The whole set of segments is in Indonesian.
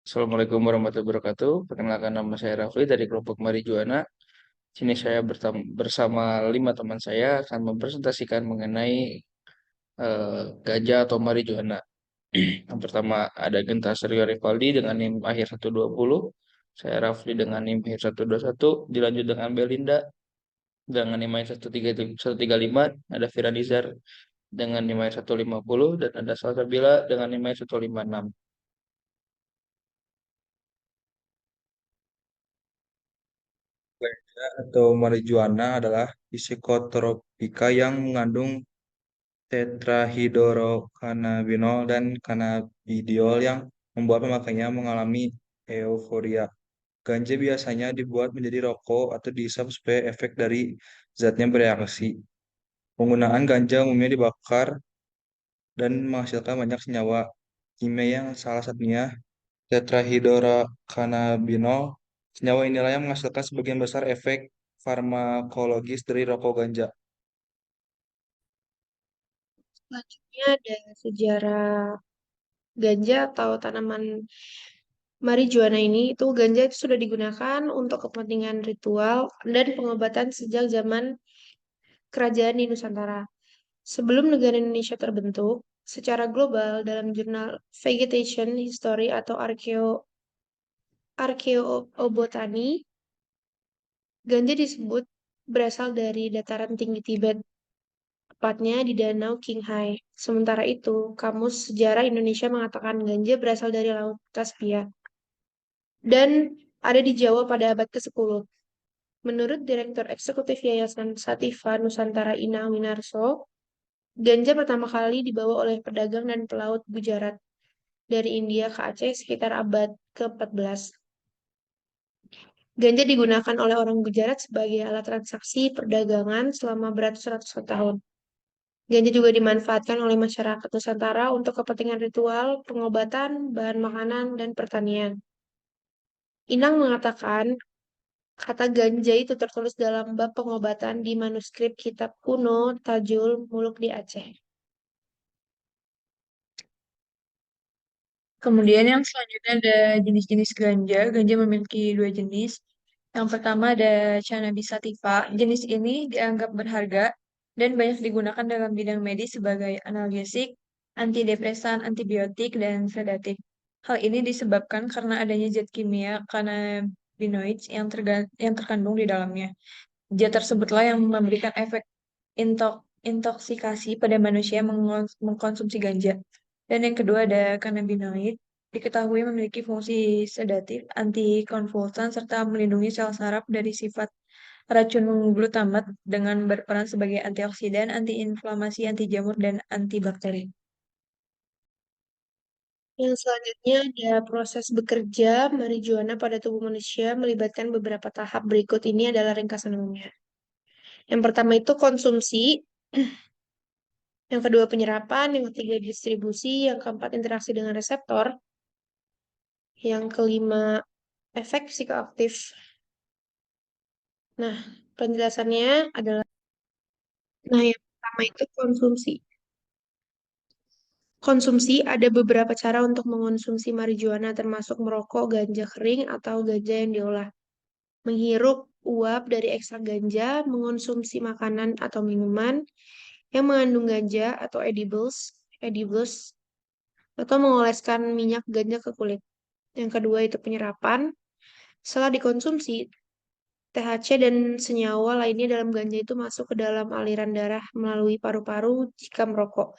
Assalamualaikum warahmatullahi wabarakatuh. Perkenalkan nama saya Rafli dari kelompok Marijuana. Sini saya bersama 5 teman saya akan mempresentasikan mengenai ganja atau marijuana. Yang pertama ada Genta Sergio Rivaldi dengan NIM akhir 120. Saya Rafli dengan NIM akhir 121. Dilanjut dengan Belinda dengan NIM akhir 135. Ada Firanizar dengan NIM akhir 150. Dan ada Salsabila dengan NIM akhir 156. Ganja atau marijuana adalah psikotropika yang mengandung tetrahidrocannabinol dan cannabidiol yang membuat pemakainya mengalami euforia. Ganja biasanya dibuat menjadi rokok atau dihisap supaya efek dari zatnya bereaksi. Penggunaan ganja umumnya dibakar dan menghasilkan banyak senyawa kimia yang salah satunya tetrahidrocannabinol. Senyawa inilah yang menghasilkan sebagian besar efek farmakologis dari rokok ganja. Selanjutnya ada sejarah ganja atau tanaman marijuana ini. Itu ganja itu sudah digunakan untuk kepentingan ritual dan pengobatan sejak zaman kerajaan di Nusantara. Sebelum negara Indonesia terbentuk, secara global dalam jurnal Vegetation History atau Archaeobotany, ganja disebut berasal dari dataran tinggi Tibet, tepatnya di Danau Qinghai. Sementara itu, Kamus Sejarah Indonesia mengatakan ganja berasal dari Laut Kaspia dan ada di Jawa pada abad ke-10. Menurut Direktur Eksekutif Yayasan Sativa Nusantara Ina Winarso, ganja pertama kali dibawa oleh pedagang dan pelaut Gujarat dari India ke Aceh sekitar abad ke-14. Ganja digunakan oleh orang Gujarat sebagai alat transaksi perdagangan selama beratus-ratus tahun. Ganja juga dimanfaatkan oleh masyarakat Nusantara untuk kepentingan ritual, pengobatan, bahan makanan, dan pertanian. Inang mengatakan kata ganja itu tertulis dalam bab pengobatan di manuskrip kitab kuno Tajul Muluk di Aceh. Kemudian yang selanjutnya ada jenis-jenis ganja. Ganja memiliki dua jenis. Yang pertama ada cannabis sativa. Jenis ini dianggap berharga dan banyak digunakan dalam bidang medis sebagai analgesik, antidepresan, antibiotik, dan sedatif. Hal ini disebabkan karena adanya zat kimia cannabinoids yang terkandung di dalamnya. Zat tersebutlah yang memberikan efek intoksikasi pada manusia yang mengkonsumsi ganja. Dan yang kedua ada cannabinoid, diketahui memiliki fungsi sedatif, antikonvulsan, serta melindungi sel saraf dari sifat racun glutamat dengan berperan sebagai antioksidan, antiinflamasi, anti jamur, dan antibakteri. Yang selanjutnya ada proses bekerja marijuana pada tubuh manusia melibatkan beberapa tahap berikut ini adalah ringkasannya. Yang pertama itu konsumsi, yang kedua penyerapan, yang ketiga distribusi, yang keempat interaksi dengan reseptor, yang kelima efek psikoaktif. Nah, penjelasannya adalah, yang pertama itu konsumsi. Konsumsi ada beberapa cara untuk mengonsumsi marijuana termasuk merokok ganja kering atau ganja yang diolah, menghirup uap dari ekstrak ganja, mengonsumsi makanan atau minuman yang mengandung ganja atau edibles, atau mengoleskan minyak ganja ke kulit. Yang kedua itu penyerapan. Setelah dikonsumsi, THC dan senyawa lainnya dalam ganja itu masuk ke dalam aliran darah melalui paru-paru jika merokok,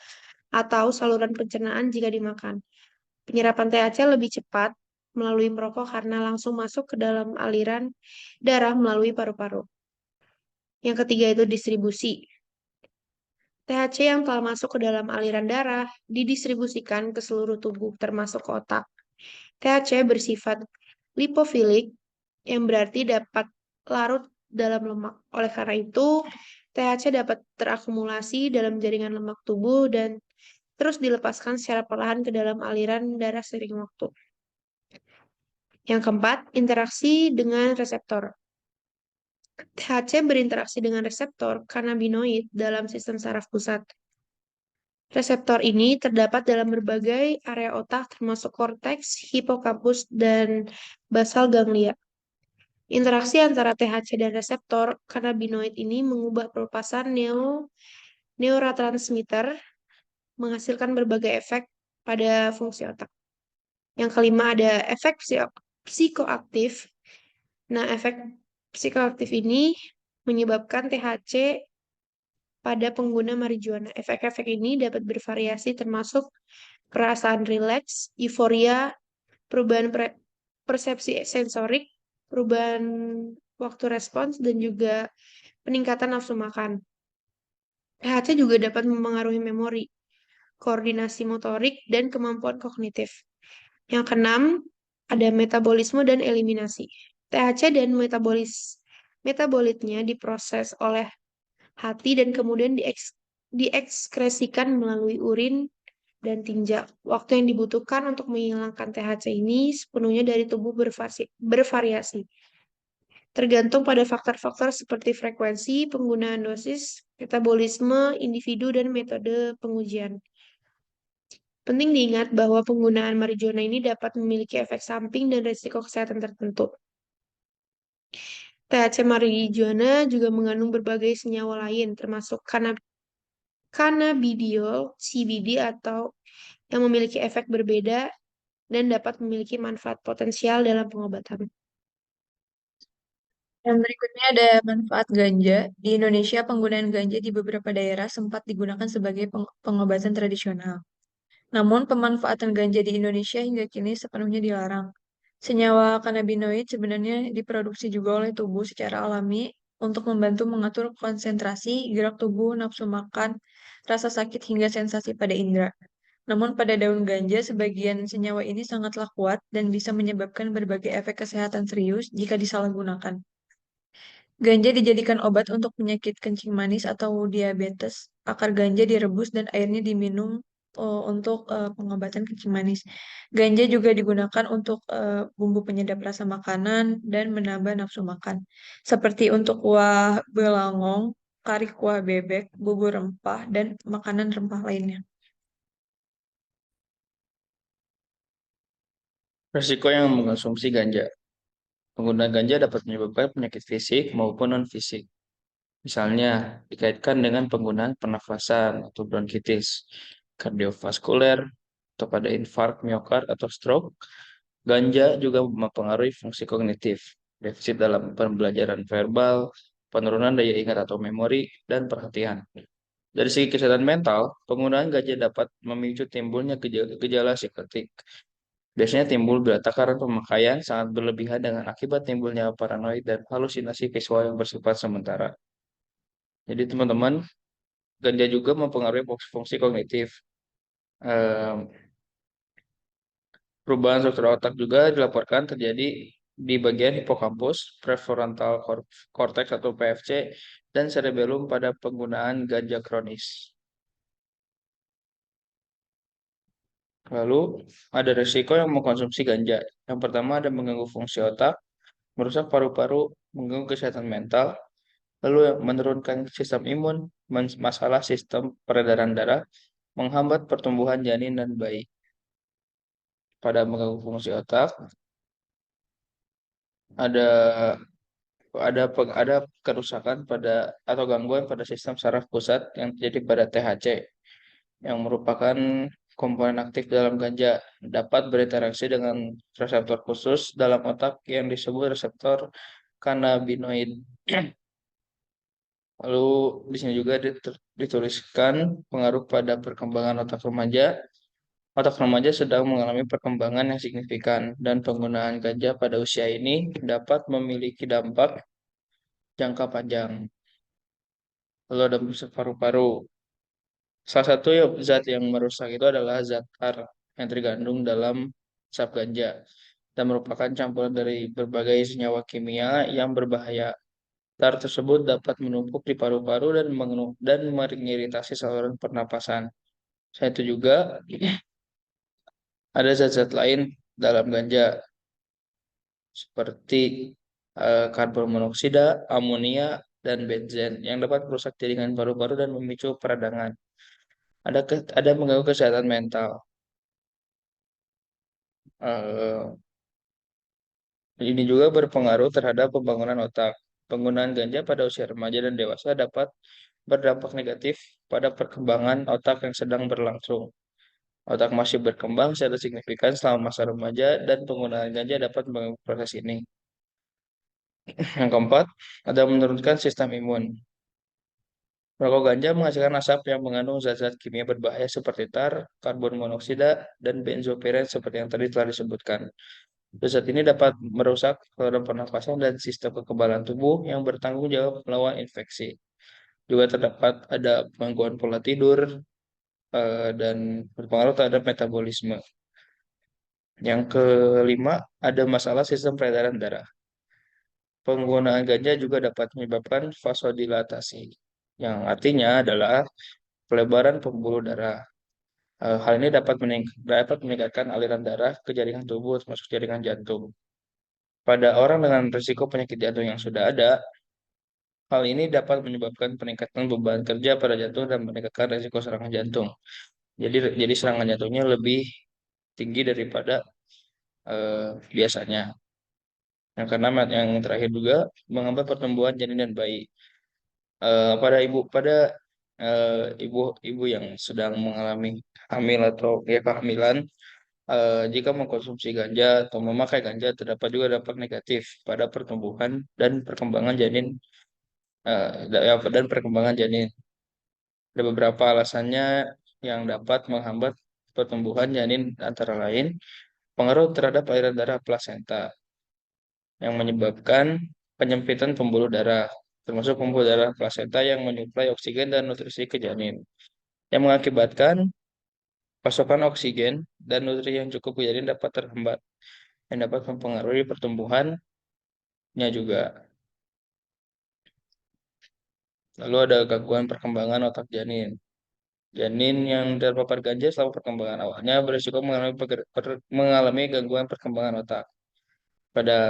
atau saluran pencernaan jika dimakan. Penyerapan THC lebih cepat melalui merokok karena langsung masuk ke dalam aliran darah melalui paru-paru. Yang ketiga itu distribusi. THC yang telah masuk ke dalam aliran darah didistribusikan ke seluruh tubuh termasuk ke otak. THC bersifat lipofilik yang berarti dapat larut dalam lemak. Oleh karena itu, THC dapat terakumulasi dalam jaringan lemak tubuh dan terus dilepaskan secara perlahan ke dalam aliran darah seiring waktu. Yang keempat, interaksi dengan reseptor. THC berinteraksi dengan reseptor cannabinoid dalam sistem saraf pusat. Reseptor ini terdapat dalam berbagai area otak termasuk korteks, hipokampus, dan basal ganglia. Interaksi antara THC dan reseptor kanabinoid ini mengubah pelepasan neurotransmitter, menghasilkan berbagai efek pada fungsi otak. Yang kelima ada efek psikoaktif. Nah, efek psikoaktif ini menyebabkan THC pada pengguna marijuana. Efek-efek ini dapat bervariasi termasuk perasaan rileks, euforia, perubahan persepsi sensorik, perubahan waktu respons, dan juga peningkatan nafsu makan. THC juga dapat mempengaruhi memori, koordinasi motorik, dan kemampuan kognitif. Yang keenam, ada metabolisme dan eliminasi. THC dan metabolitnya diproses oleh hati dan kemudian diekskresikan melalui urin dan tinja. Waktu yang dibutuhkan untuk menghilangkan THC ini sepenuhnya dari tubuh bervariasi. Tergantung pada faktor-faktor seperti frekuensi, penggunaan dosis, metabolisme, individu, dan metode pengujian. Penting diingat bahwa penggunaan marijuana ini dapat memiliki efek samping dan risiko kesehatan tertentu. THC marijuana juga mengandung berbagai senyawa lain, termasuk cannabidiol, CBD, atau yang memiliki efek berbeda dan dapat memiliki manfaat potensial dalam pengobatan. Yang berikutnya ada manfaat ganja. Di Indonesia, penggunaan ganja di beberapa daerah sempat digunakan sebagai pengobatan tradisional. Namun, pemanfaatan ganja di Indonesia hingga kini sepenuhnya dilarang. Senyawa kanabinoid sebenarnya diproduksi juga oleh tubuh secara alami untuk membantu mengatur konsentrasi, gerak tubuh, nafsu makan, rasa sakit hingga sensasi pada indera. Namun pada daun ganja, sebagian senyawa ini sangatlah kuat dan bisa menyebabkan berbagai efek kesehatan serius jika disalahgunakan. Ganja dijadikan obat untuk penyakit kencing manis atau diabetes. Akar ganja direbus dan airnya diminum untuk pengobatan kencing manis. Ganja juga digunakan untuk bumbu penyedap rasa makanan dan menambah nafsu makan. Seperti untuk kuah belangong, kari kuah bebek, bubur rempah, dan makanan rempah lainnya. Resiko yang mengkonsumsi ganja. Pengguna ganja dapat menyebabkan penyakit fisik maupun non-fisik. Misalnya, dikaitkan dengan penggunaan pernafasan atau bronkitis, kardiovaskuler, atau pada infark miokard atau stroke. Ganja juga mempengaruhi fungsi kognitif, defisit dalam pembelajaran verbal, penurunan daya ingat atau memori, dan perhatian. Dari segi kesehatan mental, penggunaan ganja dapat memicu timbulnya gejala psikotik. Biasanya timbul bila takaran pemakaian sangat berlebihan dengan akibat timbulnya paranoid dan halusinasi visual yang bersifat sementara. Jadi teman-teman, ganja juga mempengaruhi fungsi kognitif. Ehm, Perubahan struktur otak juga dilaporkan terjadi di bagian hipokampus, prefrontal cortex atau PFC, dan cerebellum pada penggunaan ganja kronis. Lalu ada risiko yang mengkonsumsi ganja. Yang pertama ada mengganggu fungsi otak, merusak paru-paru, mengganggu kesehatan mental, lalu menurunkan sistem imun, masalah sistem peredaran darah, menghambat pertumbuhan janin dan bayi. Pada mengganggu fungsi otak, ada ada kerusakan pada atau gangguan pada sistem saraf pusat yang terjadi pada THC yang merupakan komponen aktif dalam ganja dapat berinteraksi dengan reseptor khusus dalam otak yang disebut reseptor kanabinoid. Lalu di sini juga dituliskan pengaruh pada perkembangan otak remaja. Otak remaja sedang mengalami perkembangan yang signifikan dan penggunaan ganja pada usia ini dapat memiliki dampak jangka panjang. Lalu ada merusak paru-paru. Salah satu zat yang merusak itu adalah zat R yang terkandung dalam sap ganja dan merupakan campuran dari berbagai senyawa kimia yang berbahaya. Tar tersebut dapat menumpuk di paru-paru dan mengiritasi saluran pernapasan. Selain itu juga ada zat-zat lain dalam ganja seperti karbon monoksida, amonia, dan benzen yang dapat merusak jaringan paru-paru dan memicu peradangan. ada mengganggu kesehatan mental. Eh, ini juga berpengaruh terhadap pembangunan otak. Penggunaan ganja pada usia remaja dan dewasa dapat berdampak negatif pada perkembangan otak yang sedang berlangsung. Otak masih berkembang secara signifikan selama masa remaja dan penggunaan ganja dapat mengganggu proses ini. Yang keempat, ada menurunkan sistem imun. Rokok ganja menghasilkan asap yang mengandung zat-zat kimia berbahaya seperti tar, karbon monoksida, dan benzopiren seperti yang tadi telah disebutkan. Zat ini dapat merusak saluran pernafasan dan sistem kekebalan tubuh yang bertanggung jawab melawan infeksi. Juga terdapat ada gangguan pola tidur dan berpengaruh terhadap metabolisme. Yang kelima, ada masalah sistem peredaran darah. Penggunaan ganja juga dapat menyebabkan vasodilatasi, yang artinya adalah pelebaran pembuluh darah. Hal ini dapat meningkatkan aliran darah ke jaringan tubuh, termasuk jaringan jantung. Pada orang dengan risiko penyakit jantung yang sudah ada, hal ini dapat menyebabkan peningkatan beban kerja pada jantung dan meningkatkan risiko serangan jantung. Jadi serangan jantungnya lebih tinggi daripada biasanya. Yang keenam, yang terakhir juga menghambat pertumbuhan janin dan bayi. Pada ibu yang sedang mengalami hamil atau ya kehamilan, jika mengkonsumsi ganja atau memakai ganja terdapat juga dampak negatif pada pertumbuhan dan perkembangan janin dan perkembangan janin. Ada beberapa alasannya yang dapat menghambat pertumbuhan janin antara lain pengaruh terhadap aliran darah plasenta yang menyebabkan penyempitan pembuluh darah, termasuk pembuluh darah plasenta yang menyuplai oksigen dan nutrisi ke janin, yang mengakibatkan pasokan oksigen dan nutrisi yang cukup ke janin dapat terhambat, yang dapat mempengaruhi pertumbuhannya juga. Lalu ada gangguan perkembangan otak janin. Janin yang terpapar ganja selama perkembangan awalnya berisiko mengalami gangguan perkembangan otak. Pada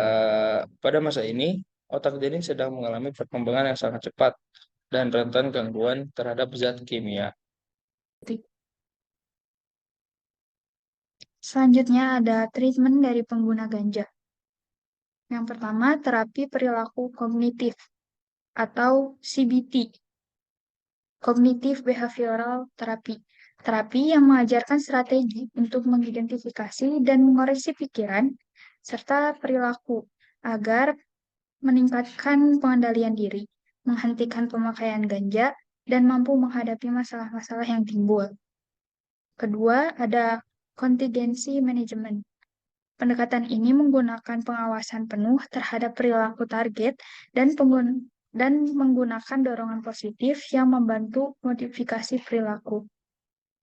pada masa ini, otak janin sedang mengalami perkembangan yang sangat cepat dan rentan gangguan terhadap zat kimia. Selanjutnya ada treatment dari pengguna ganja. Yang pertama, terapi perilaku kognitif atau CBT, Cognitive Behavioral Therapy. Terapi yang mengajarkan strategi untuk mengidentifikasi dan mengoreksi pikiran serta perilaku agar meningkatkan pengendalian diri, menghentikan pemakaian ganja, dan mampu menghadapi masalah-masalah yang timbul. Kedua, ada contingency management. Pendekatan ini menggunakan pengawasan penuh terhadap perilaku target dan menggunakan dorongan positif yang membantu modifikasi perilaku.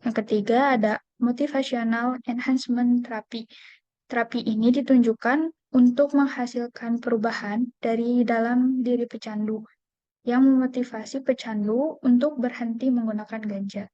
Yang ketiga ada motivational enhancement therapy. Terapi ini ditunjukkan untuk menghasilkan perubahan dari dalam diri pecandu yang memotivasi pecandu untuk berhenti menggunakan ganja.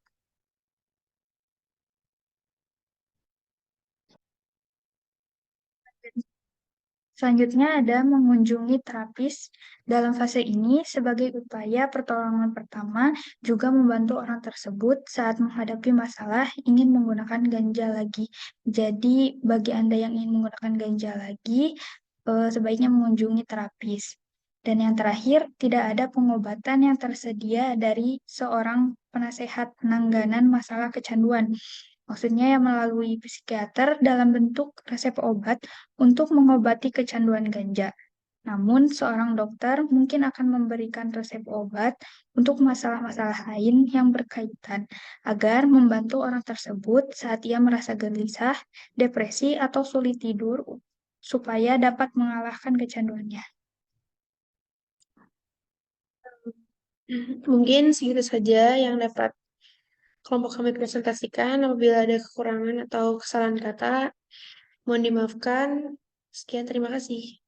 Selanjutnya ada mengunjungi terapis. Dalam fase ini, sebagai upaya pertolongan pertama, juga membantu orang tersebut saat menghadapi masalah ingin menggunakan ganja lagi. Jadi, bagi Anda yang ingin menggunakan ganja lagi, sebaiknya mengunjungi terapis. Dan yang terakhir, tidak ada pengobatan yang tersedia dari seorang penasehat penanganan masalah kecanduan. Maksudnya yang melalui psikiater dalam bentuk resep obat untuk mengobati kecanduan ganja. Namun, seorang dokter mungkin akan memberikan resep obat untuk masalah-masalah lain yang berkaitan agar membantu orang tersebut saat ia merasa gelisah, depresi, atau sulit tidur supaya dapat mengalahkan kecanduannya. Mungkin segitu saja yang dapat kelompok kami presentasikan. Apabila ada kekurangan atau kesalahan kata, mohon dimaafkan. Sekian, terima kasih.